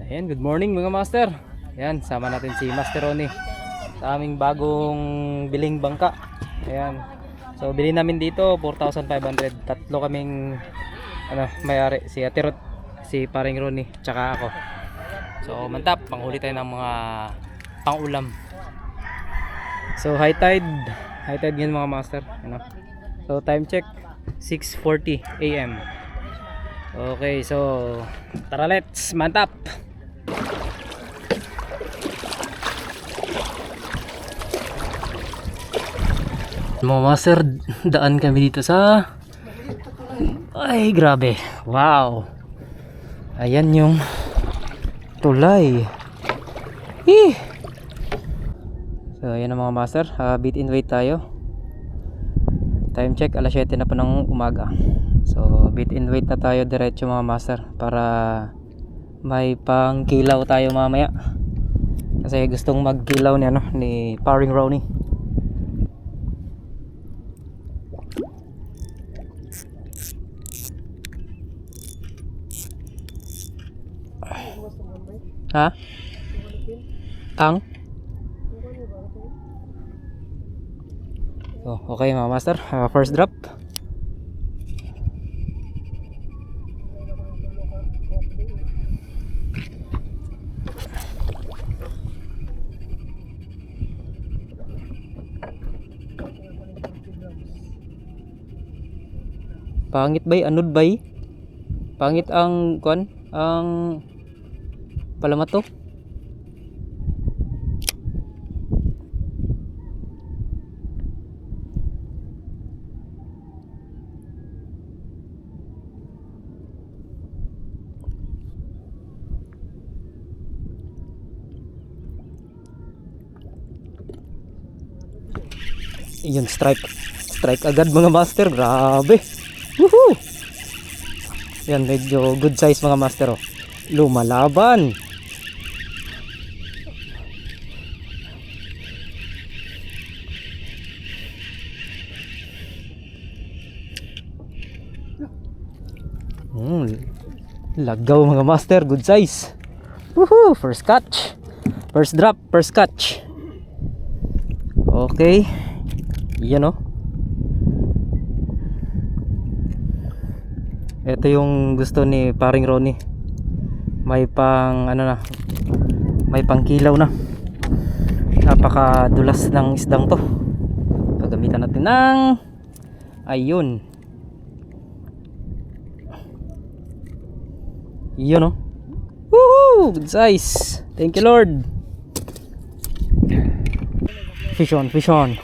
Ayan, good morning mga master. Ayan, sama natin si Master Ronnie sa aming bagong biling bangka. Ayan. So, bilhin namin dito 4,500. Tatlo kaming may-ari, si Ate Ruth, si Paring Ronnie, tsaka ako. So, mantap, panghuli tayo ng mga pang-ulam. So, high tide ngayon mga master, ano. So, time check 6:40 AM. Okay, so tara, let's mantap. Mga master, daan kami dito sa ay grabe, wow, ayan yung tulay. So ayan na mga master, beat and wait tayo. Time check alas 7 na po ng umaga. So beat and wait na tayo diretso mga master, para may pangkilaw tayo mamaya, kasi gustong magkilaw ni Paring Ronnie. Ha? Ang? Oh, okay mga master, first drop. Pangit bay, anod bay? Pangit ang kuan, ang palamat to. Yun, strike agad mga master, grabe. Woohoo! Yan, medyo good size mga master, oh. Lumalaban. Lagaw mga master, good size. Woohoo! First catch, first drop, first catch. Okay, yan, oh. Ito yung gusto ni Paring Ronnie. May pang may pangkilaw na. Napakadulas ng isdang to. Gagamitan natin ng ayun. Yun, oh. Woohoo! Good size. Thank you Lord. Fish on, fish on.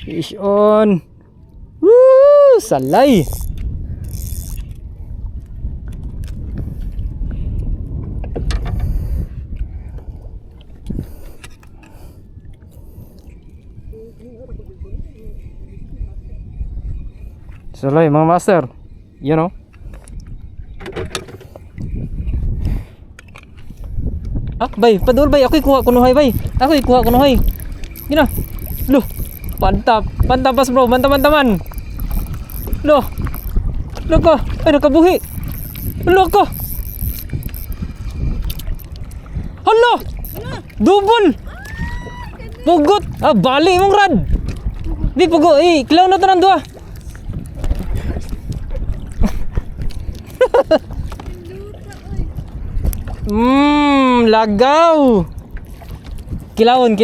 Fish on. Woo! Salay. Salay mga master. You know. Bay, padul bay, ako'y kuha kunuhay bay. Ako'y kuha kunuhay. Gina. Loh. Pantapas bro, mantaman. Loh. Loh ko, ay nakabuhi. Loh ko. Hala. Double. Pugot. Bali mong rad. Di pugo, klaw na to ng dua. Lagaw. Kilawon.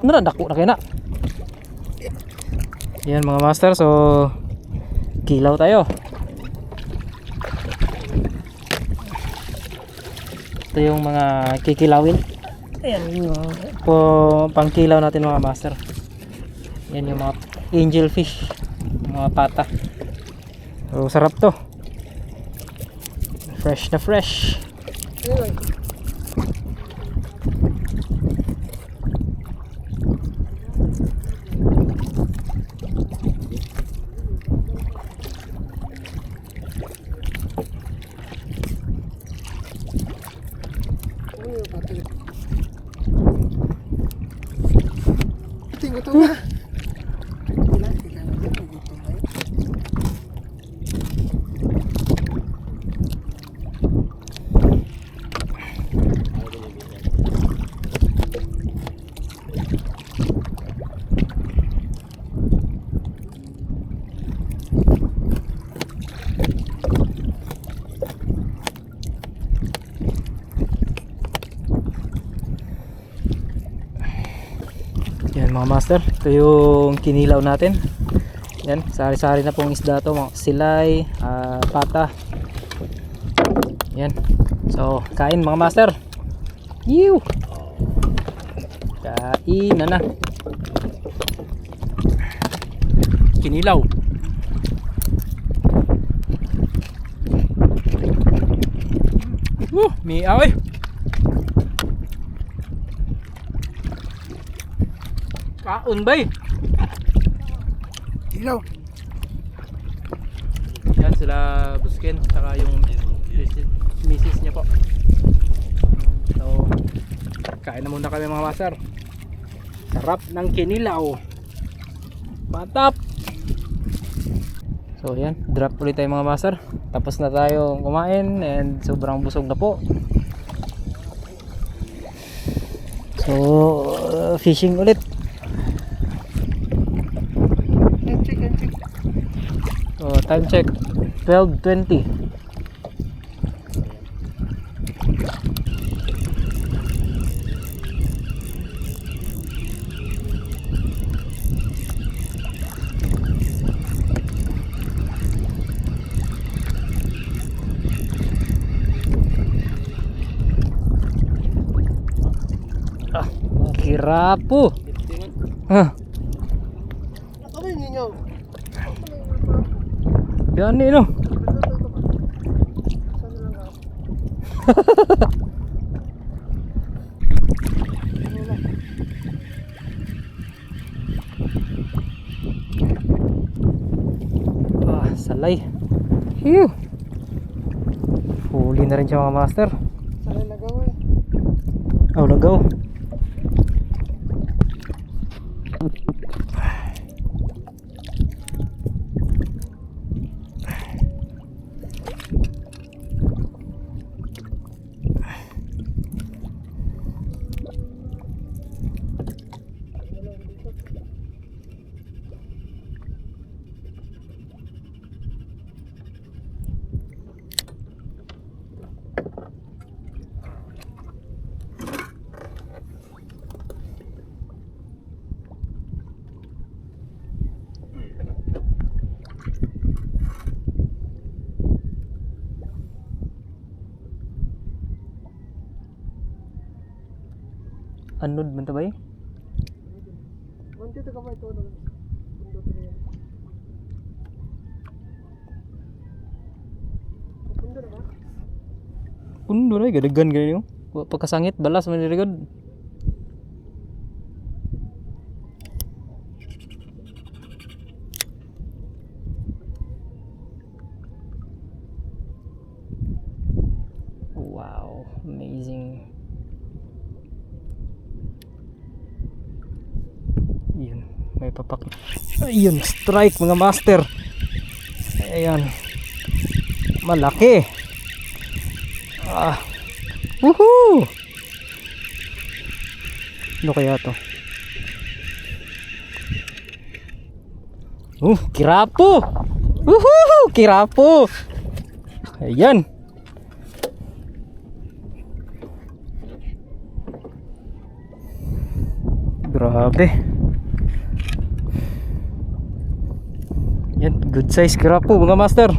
Dako na kayo na. Yan mga master, so kilaw tayo. Ito yung mga kikilawin. Ayan yung pangkilaw natin mga master. Yan yung mga angel fish, mga pata. So sarap to. Fresh na fresh. Tingnan to. Yan mga master, ito yung kinilaw natin. Yan, sari-sari na pong isda to, mga silay, pata. Yan. So, kain mga master. Yew! Kain na. Kinilaw. May away. Kaon bay. Ilaw. Yan sila Busken saka yung misis niya po. So, kain na muna kami mga master. Sarap ng kinilaw. Matap. So yan, drop ulit tayo mga master. Tapos na tayo kumain and sobrang busog na po. So, fishing ulit. Check. So, time check 12:20. Kirapo. Ano yun ninyo? Yan ni no. Salay. Phew. Huli na rin siya mga master. Saan nagawa eh? Oh, lagaw. Anod man ta ba eh? Manti ito ka ba ito? Pundo na ba? Pundo na gadagan ganyan yung pagkasangit balas man dirigod. Wow, amazing. Yun, may papak. Ayun, strike mga master. Ayan. Malaki. Woohoo! Ano kaya to? Kirapo! Woohoo! Kirapo! Ayan. Grabe. Yan, good size kirapo mga master.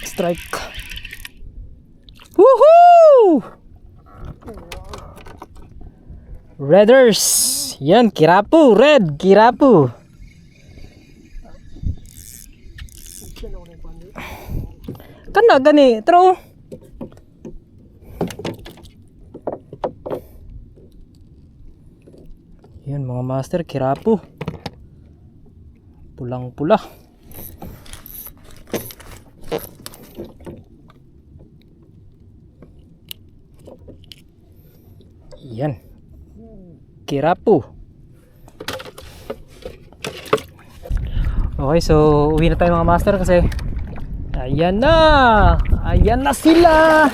Strike. Woohoo! Redders. Yan, kirapo, red, kirapo. Kana gani, tro. Yan mga master, kirapo. Pulang-pula. Yan. Kirapo. Okay, so uwi na tayo mga master kasi ayan na. Ayan na sila.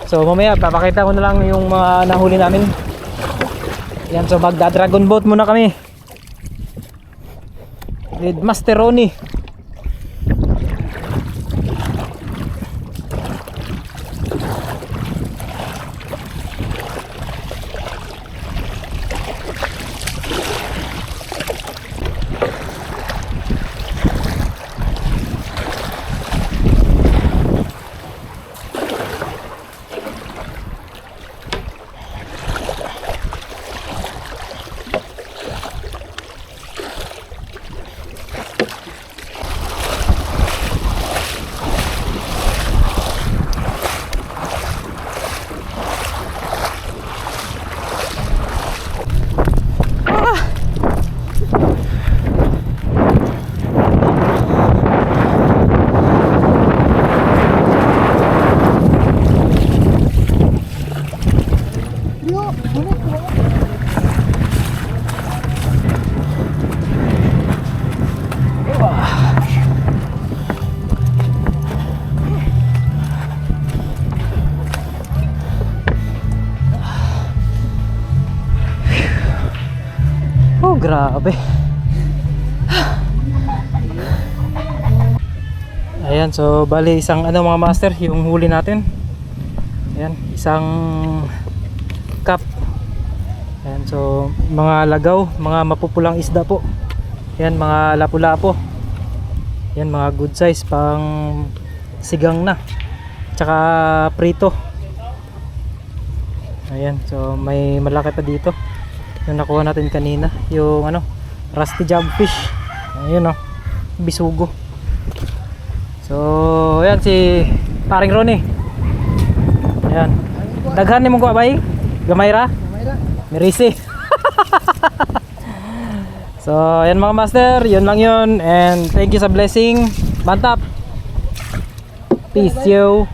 So mamaya papakita ko na lang yung mga nahuli namin. Yan, so magda-dragon boat muna kami with Master Ronnie. Oh, grabe. Ayan, so bali isang ano mga master yung huli natin. Ayan, isang cup. Ayan, so mga lagaw, mga mapupulang isda po. Ayan, mga lapu-lapo. Ayan, mga good size pang sigang na. Tsaka prito. Ayan, so may malaki pa dito. Yung nakuha natin kanina, yung ano, rusty jobfish. Ayun oh, bisugo. So, ayan si paring Ronnie. Ayan. Daghan ni mong kuha bay? Gamayra? Mirisi. So, ayan mga master, yun lang yun. And thank you sa blessing. Bantap. Peace yo.